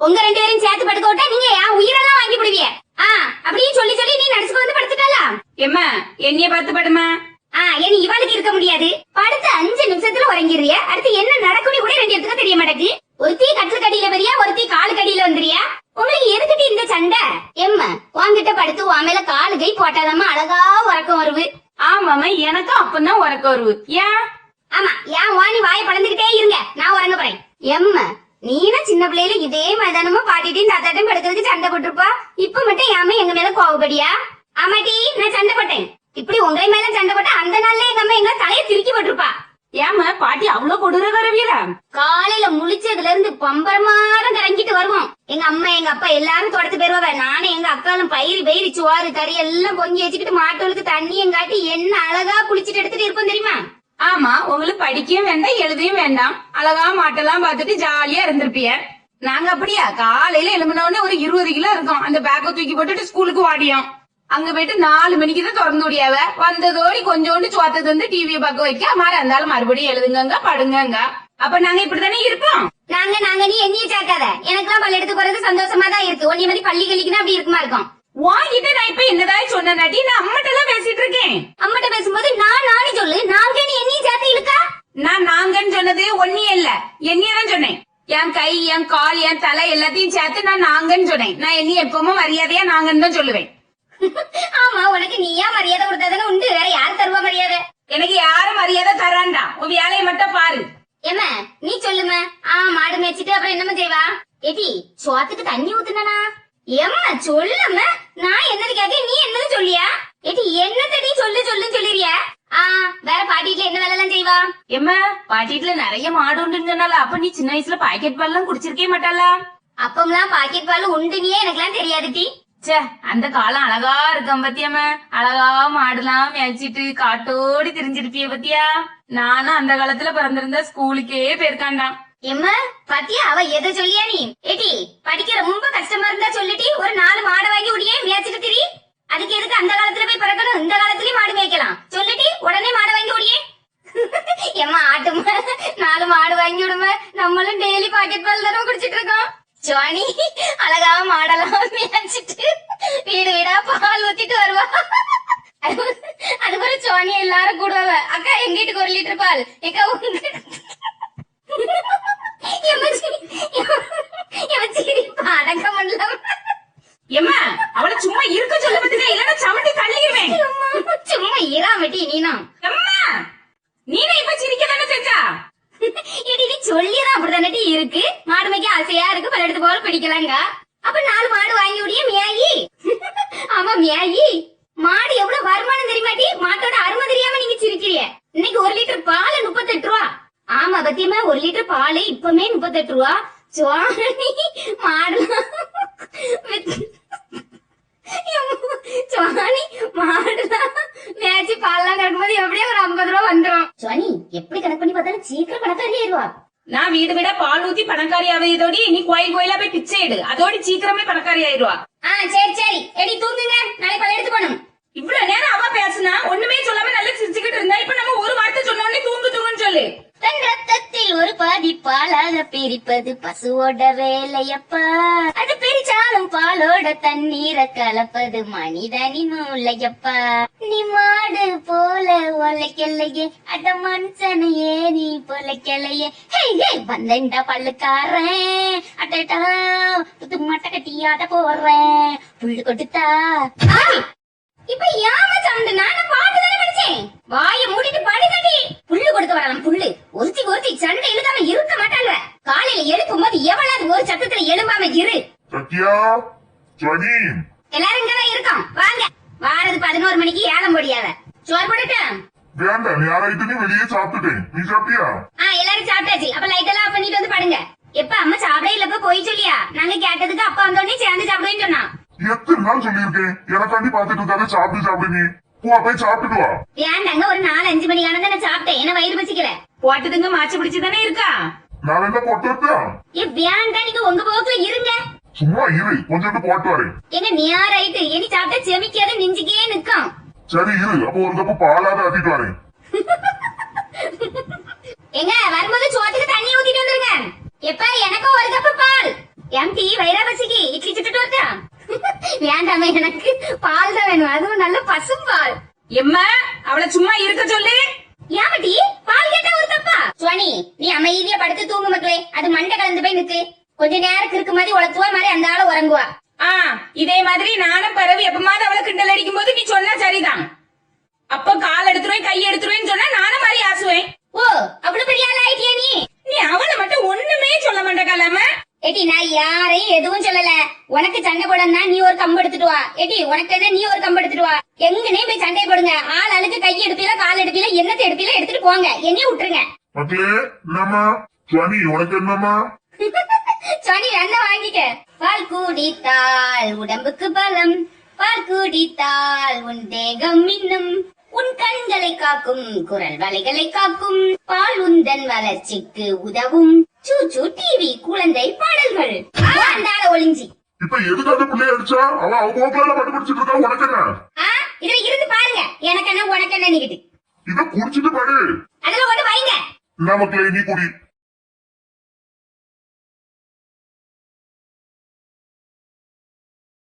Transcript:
உங்க 2 பேரும் சேர்த்து படுக்க விட்டா நீங்க என் உயிரெல்லாம் வாங்கி விடுவீங்க. அப்படியே சொல்லி சொல்லி நீ நடிச்சுக்கு வந்து படுத்துட்டாளா? எம்மா என்னைய பார்த்து படுமா. இனி இவளுக்கு இருக்க முடியாது. படுத்த 5 நிமிஷத்துல உறங்கிடுறிய. அடுத்து என்ன நடக்கும்னு கூட 2 பேருக்கு தெரிய மாட்டேங்குது. ஒருத்தி கட்டில் கடியில வரியா, ஒருத்தி காலு கடியில வந்துறியா? உங்களுக்கு எதுக்கிட்டு இந்த சண்டை? எம்மா வாங்கிட்ட படுத்து உன் மேல காலு கை போட்டாதாம்மா அழகா உறக்கம் வருவு. ஆமாமா எனக்கும் அப்பதான் உறக்க வருவு. ஏன்? ஆமா ஏன் வாணி வாயை பழந்துகிட்டே இருங்க, நான் உறங்க போறேன். எம்மா நீனா சின்ன பிள்ளையில இதே மைதானமா பாட்டிட்டையும் தாத்தாட்டையும் படுக்கிறதுக்கு சண்டை போட்டிருப்பா. இப்ப மட்டும் ஏமா எங்க மேல கோவப்படியா? ஆமாட்டி நான் சண்டை போட்டேன். இப்படி உங்களை மேல சண்டை போட்டா அந்த நாள்ல எங்க அம்மா எங்க தலையை திருக்கி போட்டிருப்பா. ஏமா பாட்டி அவ்வளவு கொடூர வரவியல? காலையில முழிச்சதுல இருந்து பம்பரமாரம் கறங்கிட்டு வருவோம். எங்க அம்மா எங்க அப்பா எல்லாரும் தொடத்து போயிருவா. நானும் எங்க அக்காலும் பயிறு சோறு கறி எல்லாம் பொங்கி வச்சுக்கிட்டு மாட்டோளுக்கு தண்ணியும் காட்டி என்ன அழகா குளிச்சுட்டு எடுத்துட்டு இருப்போம் தெரியுமா? ஆமா உங்களுக்கு படிக்கவும் வேண்டாம் எழுதியும் வேண்டாம், அழகா மாட்டெல்லாம் பார்த்துட்டு ஜாலியா இருந்திருப்பிய. நாங்க அப்படியா காலையில எழும்பினோடனே ஒரு 20 கிலோ இருக்கும். அந்த பேக்கை தூக்கி போட்டுட்டு ஸ்கூலுக்கு வாடியோம். அங்க போயிட்டு 4 மணிக்கு தான் திறந்து முடியாவ. வந்ததோடி கொஞ்சோண்டு சோத்தது வந்து டிவியை பார்க்க வைக்க மாதிரி இருந்தாலும் மறுபடியும் எழுதுங்க படுங்க. அப்ப நாங்க இப்படித்தானே இருப்போம். நாங்க நீ என்னைய சேர்க்காத. எனக்கெல்லாம் பள்ளி எடுத்து போறது சந்தோஷமா தான் இருக்கு. ஒன்னே மாதிரி பள்ளி கழிக்குன்னா அப்படி இருக்குமா இருக்கும். வாங்கிட்டு நான் இப்ப என்னதான் சொன்னாட்டி நான் அம்மட்ட எல்லாம் பேசிட்டு இருக்கேன். அம்மட்ட பேசும்போது நானே சொல்லு. நாங்க நீ என்னையும் சேர்த்து இழுக்கா? நான் நாங்கன்னு சொன்னது ஒன்னியே இல்ல, என்னையதான் சொன்னேன். என் கை என் கால் என் தலை எல்லாத்தையும் சேர்த்து நான் நாங்கன்னு சொன்னேன். நான் என்னைய எப்பவுமே மரியாதையா நாங்கன்னு தான் சொல்லுவேன். ஆமா உனக்கு நீயா மரியாதை கொடுத்தாதானே உண்டு. வேற யாரு தருவா மரியாதை? எனக்கு யாரும் மரியாதை தரான்டா. உன் வேலையை மட்டும் பாரு. ஏமா நீ சொல்லுமா. மாடு மேய்ச்சிட்டு அப்புறம் என்னமா செய்வா? ஏடி சோத்துக்கு தண்ணி ஊத்துனா? ஏமா சொல்லுமா. நான் என்னது கேட்க நீ என்னது சொல்லியா? ஏடி என்னத்தடி சொல்லு சொல்லிறியா? வேற பாட்டிட்டுல என்ன வேலை எல்லாம் செய்வா? எம்மா பாட்டிட்டுல நிறைய மாடு உண்டுன்னு சொன்னால. அப்ப நீ சின்ன வயசுல பாக்கெட் பால் எல்லாம் குடிச்சிருக்கே மாட்டாளா? அப்பம்லாம் பாக்கெட் பால் உண்டுனியே எனக்கு எல்லாம் தெரியாதுடி. சே அந்த காலம் அழகா இருக்கும் பத்தியம்மா. அழகா மாடுலாம் மேய்ச்சிட்டு காட்டோடி திரிஞ்சிருப்பிய பத்தியா. நானும் அந்த காலத்துல பிறந்திருந்தா ஸ்கூலுக்கே போயிருக்காண்டான். எம்மா பாத்தியா அவ எதை சொல்லியா நீ? ஏடி படிக்க ரொம்ப கஷ்டமா இருந்தா சொல்லிட்டி ஒரு 4 மாடை வாங்கி உடியே மேய்ச்சிட்டு திரி. அதுக்கு எதுக்கு அந்த காலத்துல போய் பிறக்கணும்? இந்த காலத்துலயும் மாடு மேய்க்கலாம் சொல்லிட்டி உடனே மாடை வாங்கி உடியே. எம்மா ஆட்டுமா 4 மாடு வாங்கி விடுமா. நம்மளும் டெய்லி பாக்கெட் பால் தானே குடிச்சிட்டு இருக்கோம். சுவாணி அழகா மாடெல்லாம் மேய்ச்சிட்டு வீடு வீடா பால் ஊத்திட்டு வருவா. அதுபோல சுவாணி எல்லாரும் கூடுவாங்க. அக்கா எங்க வீட்டுக்கு 1 லிட்டர் பால். எக்கா எம்மா அவளை சும்மா இருக்க சொல்ல பத்தியா, இல்லன்னா சமட்டி தள்ளிடுவேன். சும்மா இராமட்டி நீனா. எம்மா நீனா இப்ப சிரிக்க தானே செஞ்சா? நீ சொல்லிதான் அப்படித்தானே இருக்கு. மாடு மேய்க்க ஆசையா இருக்கு, பல எடுத்து போல பிடிக்கலாங்க. அப்ப 4 மாடு வாங்கி விடிய மியாயி. ஆமா மியாயி. மாடு எவ்வளவு வருமானம் தெரியுமாட்டி? மாட்டோட அருமை தெரியாம நீங்க சிரிக்கிறீங்க. இன்னைக்கு 1 லிட்டர் பால் 38 ரூபா. ஆமா பத்தியமா 1 லிட்டர் பால் இப்பமே 38 ரூபா. சுவாணி மாடு சுவாணி மாடுலாம் மேய்ச்சி பால்லாம் கறக்கும்போது எப்படியே ஒரு 50 ரூபா வந்துரும். சுவாணி எப்படி கணக்கு பண்ணி பார்த்தாலும் சீக்கிரம் பணக்காரி ஆயிடுவா. நான் வீடு வீடா பால் ஊத்தி பணக்காரி ஆவதோடி நீ கோயிலா போய் பிச்சை எடு. அதோட சீக்கிரமே பணக்காரி ஆயிடுவா. சரி எடி தூங்குங்க, நாளைக்கு பல எடுத்து போகணும். இவ்வளவு நேரம் அவ பேசுனா ஒண்ணுமே சொல்லாம நல்லா சிரிச்சுக்கிட்டு இருந்தா. இப்ப நம்ம ஒரு வார்த்தை சொன்ன உடனே தூங்குன்னு சொல்லு. தன் ரத்தத்தில் ஒரு பாதி பாலாக பிரிப்பது பசுவோட வேலையப்பா. அது பிரிச்சாலும் பாலோட தண்ணீரை கலப்பது மனிதனின் மூளையப்பா. நீ மாடு போல உழைக்கலையே, அட மனுஷனையே நீ பொழைக்கலையே. வந்தேன்டா பல்லுக்காரன், அட்டா புது மட்டை கட்டியாட போறேன் புல்லு கொடுத்தா. இப்ப ஏமா சவுண்ட்? நானும் பாட்டு தானே படிச்சேன். வாயை மூடிட்டு படி தட்டி. புல்லு கொடுக்க வரலாம் புல்லு. ஒருத்தி சண்டை இழுக்காம இருக்க மாட்டாங்க. காலையில எழுப்பும் போது எவ்வளவு ஒரு சத்தத்துல எழும்பாம இரு. சத்யா சுவாணி எல்லாரும் இங்கதான் இருக்கோம். வாங்க. வாரது 11 மணிக்கு ஏலம் போடியாவ. சோறு போட்டுட்டேன். வேண்டாம், நீ ஆராய்த்து வெளியே சாப்பிட்டுட்டேன். நீ சாப்பிட்டியா? எல்லாரும் சாப்பிட்டாச்சு. அப்ப லைட் எல்லாம் ஆஃப் பண்ணிட்டு வந்து படுங்க. எப்ப அம்மா சாப்பிட இல்லப்ப போய் சொல்லியா? நாங்க கேட்டதுக்கு அப்பா வந்தோடனே சேர்ந்து சாப்பிடுவேன்னு சொன்னா. எத்தனை நாள் சொல்லியிருக்கேன் எனக்காண்டி பாத்துட்டு இருக்காத. சாப்பிடு நீ போ, போய் சாப்பிட்டுட்டு வா. வேண்டாங்க, ஒரு 4-5 மணி ஆனதான் நான் சாப்பிட்டேன். என்ன வயிறு பசிக்கல. போட்டதுங்க மாச்சு பிடிச்சுதானே இருக்கா? நான் என்ன போட்டு வேண்டாம், நீங்க உங்க போக்குல இருங்க. சும்மா இரு, கொஞ்சோண்டு போட்டு வரேன். எங்க நேரம் ஆயிட்டு. இனி சாப்பிட்டா செமிக்காத நெஞ்சுக்கே நிக்கும். சரி இரு, அப்போ ஒரு கப்பு பாலாத ஆத்திட்டு வரேன். எங்க வரும்போது சோத்துக்கு தண்ணி ஊத்திட்டு வந்துருங்க. எப்ப எனக்கும் ஒரு கப்பு பால். எம்டி வயிறா பசிக்கு இட்லி சுட்டுட்டு வரட்டா? வேண்டாமே, எனக்கு பால் தான் வேணும், அதுவும் நல்ல பசும்பால். எம்மா அவளை சும்மா இருக்க சொல்லு. ஏமாட்டி பால் கேட்டா ஒரு தப்பா? சுவாணி, நீ அமைதியா படுத்து தூங்கு மக்களே, அது மண்டை கலந்து போய் நிக்கு. கொஞ்ச நேரம் இருக்கு மாதிரி உளத்துவா மாதிரி அந்த ஆள உறங்குவா. இதே மாதிரி நானும் பரவி எப்பமாவது அவளை கிண்டல் அடிக்கும் போது நீ சொன்னா சரிதான். அப்ப கால் எடுத்துருவேன் கை எடுத்துருவேன்னு சொன்னா நானும் மாதிரி ஆசுவேன். ஓ, அவ்வளவு பெரிய ஆள் ஆயிட்டியா நீ? நீ அவளை மட்டும் ஒண்ணுமே சொல்ல மாட்டேக்காலாம. ஏட்டி, நான் யாரையும் எதுவும் சொல்லல. உனக்கு சண்டை போடனா நீ ஒரு கம்பு எடுத்துட்டு வா. ஏட்டி, உனக்கு என்ன நீ ஒரு கம்பு எடுத்துட்டு வா. எங்கனே போய் சண்டை போடுங்க. ஆள் ஆளுக்கு கை எடுப்பீல கால் எடுப்பீல என்னத்தை எடுப்பீல எடுத்துட்டு போங்க, என்னையும் விட்டுருங்க. மக்களே, என்னம்மா சுவாணி உனக்கு என்னம்மா? சுவாணி என்ன வாங்கிக்க. பால் குடித்தால் உடம்புக்கு பலம், பால் குடித்தால் உன் தேகம் மின்னும், உன் கண்களை காக்கும் குரல் வலைகளை காக்கும், பால் உந்தன் வளர்ச்சிக்கு உதவும். சூச்சு டிவி குழந்தை பாடல்கள். அந்த ஆள ஒளிஞ்சி இப்ப எதுக்காக பிள்ளைய அடிச்சா? அவ போக்குல பட்டு பிடிச்சிட்டு இருக்கா, உனக்கு என்ன? இதுல இருந்து பாருங்க, எனக்கு என்ன உனக்கு என்ன நிக்கிட்டு இத குடிச்சிட்டு பாடு. அதுல ஒண்ணு வைங்க. என்ன மக்களே, நீ குடி.